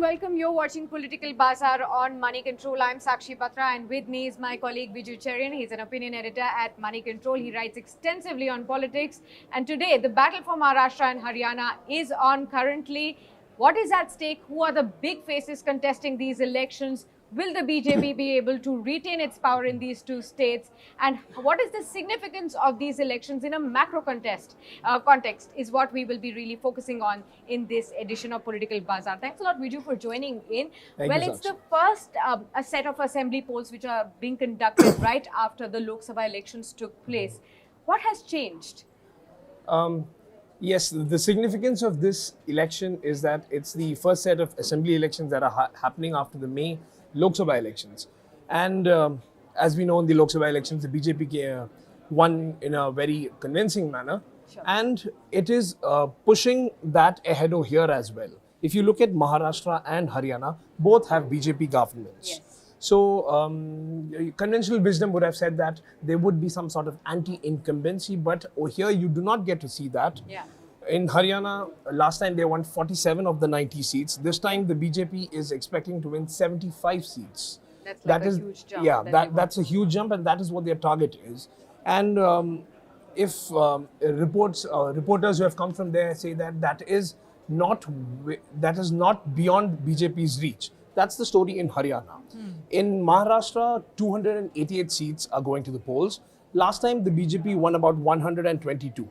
welcome. You're watching Political Bazaar on Moneycontrol. I'm Sakshi Patra, and with me is my colleague Viju Cherian. He's an opinion editor at Moneycontrol. He writes extensively on politics. And today, the battle for Maharashtra and Haryana is on currently. What is at stake? Who are the big faces contesting these elections? Will the BJP be able to retain its power in these two states? And what is the significance of these elections in a macro context is what we will be really focusing on in this edition of Political Bazaar. Thanks a lot, Viju, for joining in. Thank you, It's the first a set of assembly polls which are being conducted right after the Lok Sabha elections took place. What has changed? Yes, the significance of this election is that it's the first set of assembly elections that are happening after the May Lok Sabha elections. And as we know, in the Lok Sabha elections, the BJP won in a very convincing manner. Sure. And it is pushing that ahead over here as well. If you look at Maharashtra and Haryana, both have BJP governments. Yes. So, conventional wisdom would have said that there would be some sort of anti-incumbency, but over here you do not get to see that. Yeah. In Haryana, last time they won 47 of the 90 seats. This time the BJP is expecting to win 75 seats. That's like a huge jump. Yeah, that's a huge jump, and that is what their target is. And if reporters who have come from there say that is not beyond BJP's reach. That's the story in Haryana. In Maharashtra, 288 seats are going to the polls. Last time the BJP won about 122.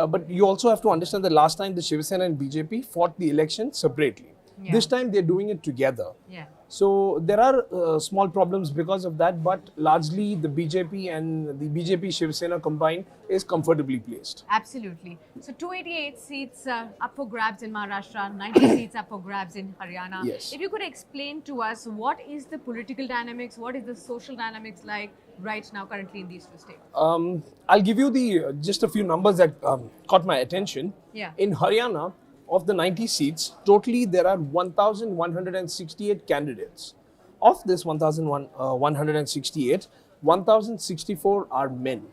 But you also have to understand that last time the Shiv Sen and BJP fought the election separately. Yeah. This time they're doing it together. Yeah. So there are small problems because of that, but largely the BJP and the BJP Shiv Sena combined is comfortably placed. Absolutely. So 288 seats up for grabs in Maharashtra, 90 seats up for grabs in Haryana. Yes. If you could explain to us what is the political dynamics, what is the social dynamics like right now currently in these two states? I'll give you just a few numbers that caught my attention. Yeah. In Haryana, of the 90 seats, totally there are 1,168 candidates. Of this 1,168, 1,064 are men.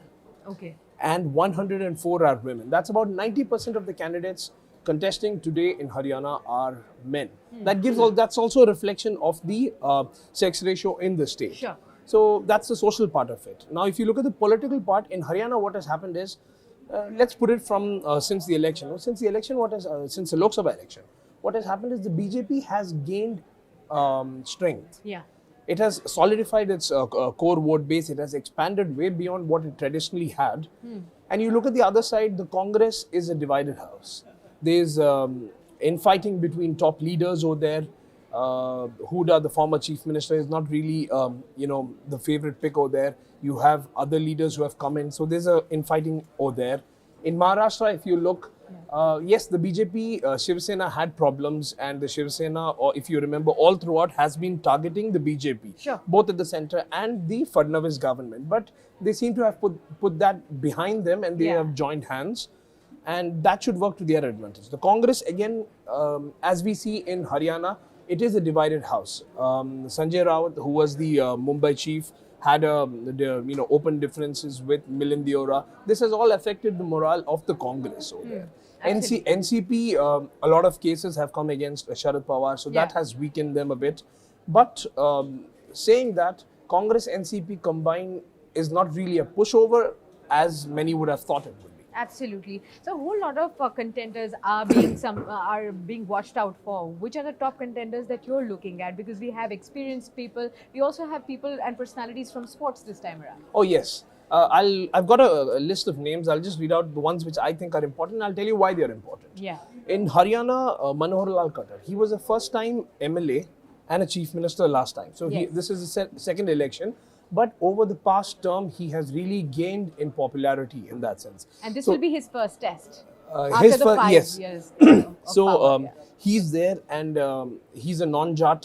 Okay. And 104 are women. That's about 90% of the candidates contesting today in Haryana are men. That's also a reflection of the sex ratio in the state. Sure. So that's the social part of it. Now, if you look at the political part in Haryana, what has happened is, let's put it from since the election. Since the Lok Sabha election, what has happened is the BJP has gained strength. Yeah. It has solidified its core vote base. It has expanded way beyond what it traditionally had. And you look at the other side, the Congress is a divided house. There's infighting between top leaders over there. Huda, the former chief minister, is not really, the favorite pick over there. You have other leaders who have come in. So there's a infighting over there. In Maharashtra, if you look, yes, the BJP, Shiv Sena had problems, and the Shiv Sena, or if you remember, all throughout has been targeting the BJP, Sure. both at the center and the Fadnavis government. But they seem to have put that behind them, and they have joined hands. And that should work to their advantage. The Congress, again, as we see in Haryana, it is a divided house. Sanjay Rawat, who was the Mumbai chief, had open differences with Milind Deora. This has all affected the morale of the Congress over there. NCP, a lot of cases have come against Sharad Pawar, so that has weakened them a bit. But saying that, Congress NCP combined is not really a pushover as many would have thought it would be. Absolutely. So a whole lot of contenders are being watched out for. Which are the top contenders that you're looking at? Because we have experienced people. We also have people and personalities from sports this time around. Oh yes. I've got a list of names. I'll just read out the ones which I think are important. I'll tell you why they're important. Yeah. In Haryana, Manohar Lal Khattar, he was a first-time MLA and a chief minister last time. So this is the second election. But over the past term, he has really gained in popularity in that sense. And this will be his first test after the 5 years. So he's there, and he's a non-Jat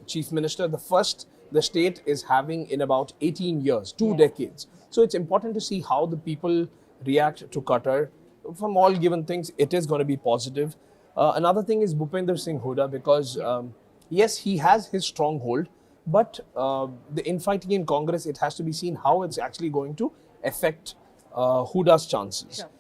chief minister. The first the state is having in about 18 years, 2 decades. So it's important to see how the people react to Qatar. From all given things, it is going to be positive. Another thing is Bhupender Singh Huda, because yes, he has his stronghold. But the infighting in Congress, it has to be seen how it's actually going to affect Huda's chances. Sure.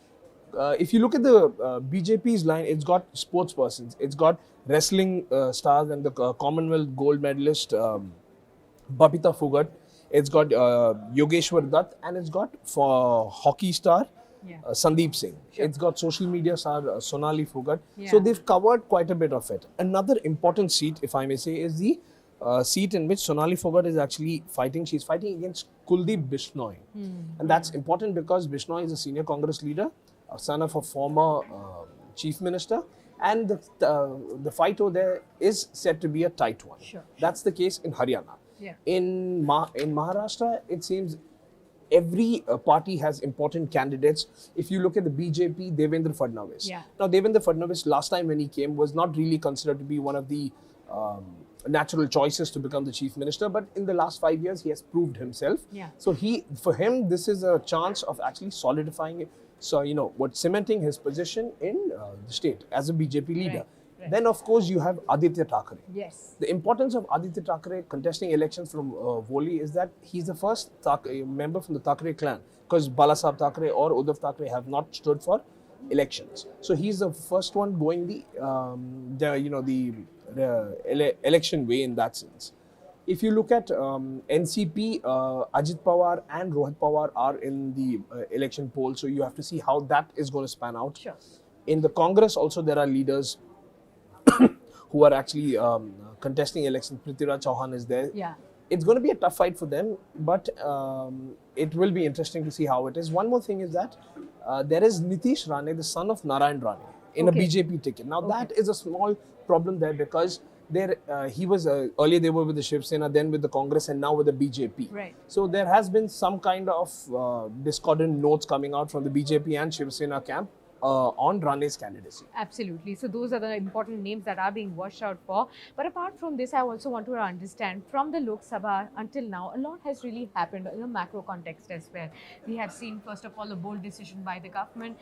if you look at the BJP's line, it's got sports persons, it's got wrestling stars and the Commonwealth gold medalist Babita Phogat, it's got Yogeshwar Dutt, and it's got for hockey star Sandeep Singh. Sure. It's got social media star Sonali Phogat. Yeah. So they've covered quite a bit of it. Another important seat, if I may say, is the seat in which Sonali Phogat is actually fighting. She's fighting against Kuldeep Bishnoi. And that's important because Bishnoi is a senior Congress leader, a son of a former chief minister. And the fight over there is said to be a tight one. Sure. That's the case in Haryana. Yeah. In Maharashtra, it seems every party has important candidates. If you look at the BJP, Devendra Fadnavis. Yeah. Now, Devendra Fadnavis, last time when he came, was not really considered to be one of the natural choices to become the chief minister. But in the last 5 years, he has proved himself. Yeah. So for him, this is a chance of actually solidifying it. So, cementing his position in the state as a BJP leader. Right. Then, of course, you have Aditya Thackeray. Yes. The importance of Aditya Thackeray contesting elections from Voli is that he's the first member from the Thackeray clan, because Balasaheb Thackeray or Uddhav Thackeray have not stood for elections. So he's the first one going the election way in that sense. If you look at NCP, Ajit Pawar and Rohit Pawar are in the election poll, so you have to see how that is going to span out. Sure. In the Congress also there are leaders who are actually contesting elections. Prithviraj Chauhan is there. Yeah. It's going to be a tough fight for them, but it will be interesting to see how it is. One more thing is that there is Nitish Rane, the son of Narayan Rane, in a BJP ticket. Now that is a small problem there because he was earlier they were with the Shiv Sen, then with the Congress, and now with the BJP. Right. So there has been some kind of discordant notes coming out from the BJP and Shiv Sena camp on Rane's candidacy. Absolutely. So those are the important names that are being watched out for. But apart from this, I also want to understand from the Lok Sabha until now, a lot has really happened in a macro context as well. We have seen, first of all, a bold decision by the government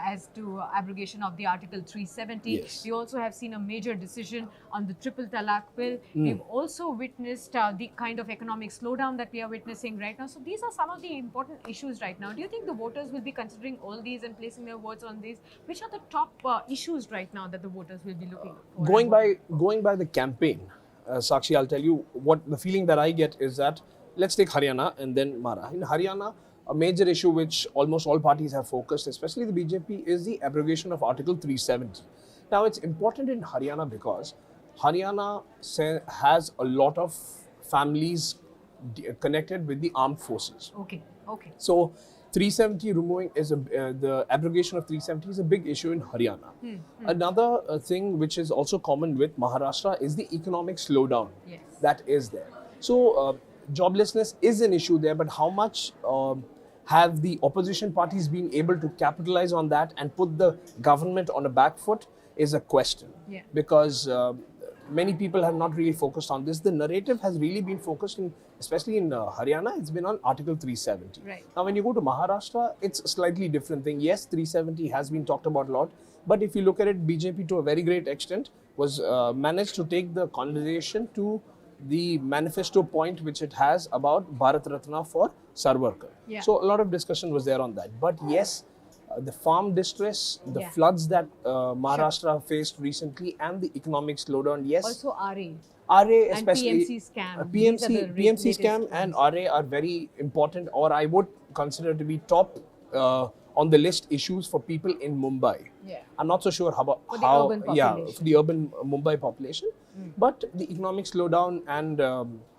as to abrogation of the Article 370. Yes. We also have seen a major decision on the triple talaq bill. We've also witnessed the kind of economic slowdown that we are witnessing right now. So these are some of the important issues right now. Do you think the voters will be considering all these and placing their votes on these? Which are the top issues right now that the voters will be looking for? Going by the campaign, Sakshi, I'll tell you what the feeling that I get is that let's take Haryana and then Mara. In Haryana, a major issue which almost all parties have focused, especially the BJP, is the abrogation of Article 370. Now, it's important in Haryana because Haryana has a lot of families connected with the armed forces. Okay. So 370 removing the abrogation of 370 is a big issue in Haryana. Another thing which is also common with Maharashtra is the economic slowdown that is there. So joblessness is an issue there, but how much have the opposition parties been able to capitalize on that and put the government on a back foot is a question. Because many people have not really focused on this. The narrative has really been focused in, especially in Haryana, it's been on Article 370. Right. Now, when you go to Maharashtra, it's a slightly different thing. Yes, 370 has been talked about a lot, but if you look at it, BJP to a very great extent was managed to take the conversation to the manifesto point which it has about Bharat Ratna for Sarwarkar. So a lot of discussion was there on that. But yes, the farm distress, the floods that Maharashtra faced recently, and the economic slowdown. Yes. Also RA. RA, especially and PMC scam. PMC scam and RA are very important, or I would consider to be top on the list issues for people in Mumbai. I'm not so sure how for the urban Mumbai population, but the economic slowdown and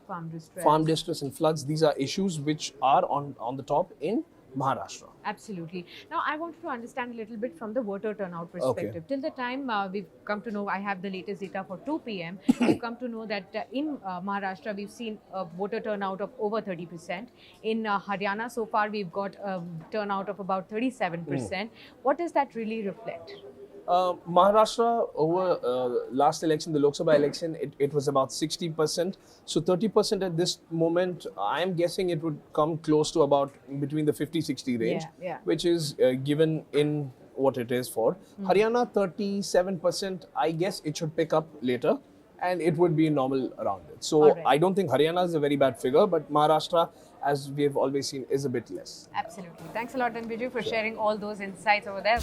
farm distress and floods, these are issues which are on the top in Maharashtra. Absolutely. Now, I wanted to understand a little bit from the voter turnout perspective. Till the time we've come to know, I have the latest data for 2 p.m. We've come to know that in Maharashtra, we've seen a voter turnout of over 30%. In Haryana, so far, we've got a turnout of about 37%. What does that really reflect? Maharashtra over last election, the Lok Sabha election, it was about 60%. So 30% at this moment, I am guessing it would come close to about between the 50-60 range, which is given in what it is for. Haryana 37%, I guess it should pick up later. and it would be normal around it. So All right. I don't think Haryana is a very bad figure, but Maharashtra, as we've always seen, is a bit less. Absolutely. Thanks a lot, then, Biju, for sharing all those insights over there.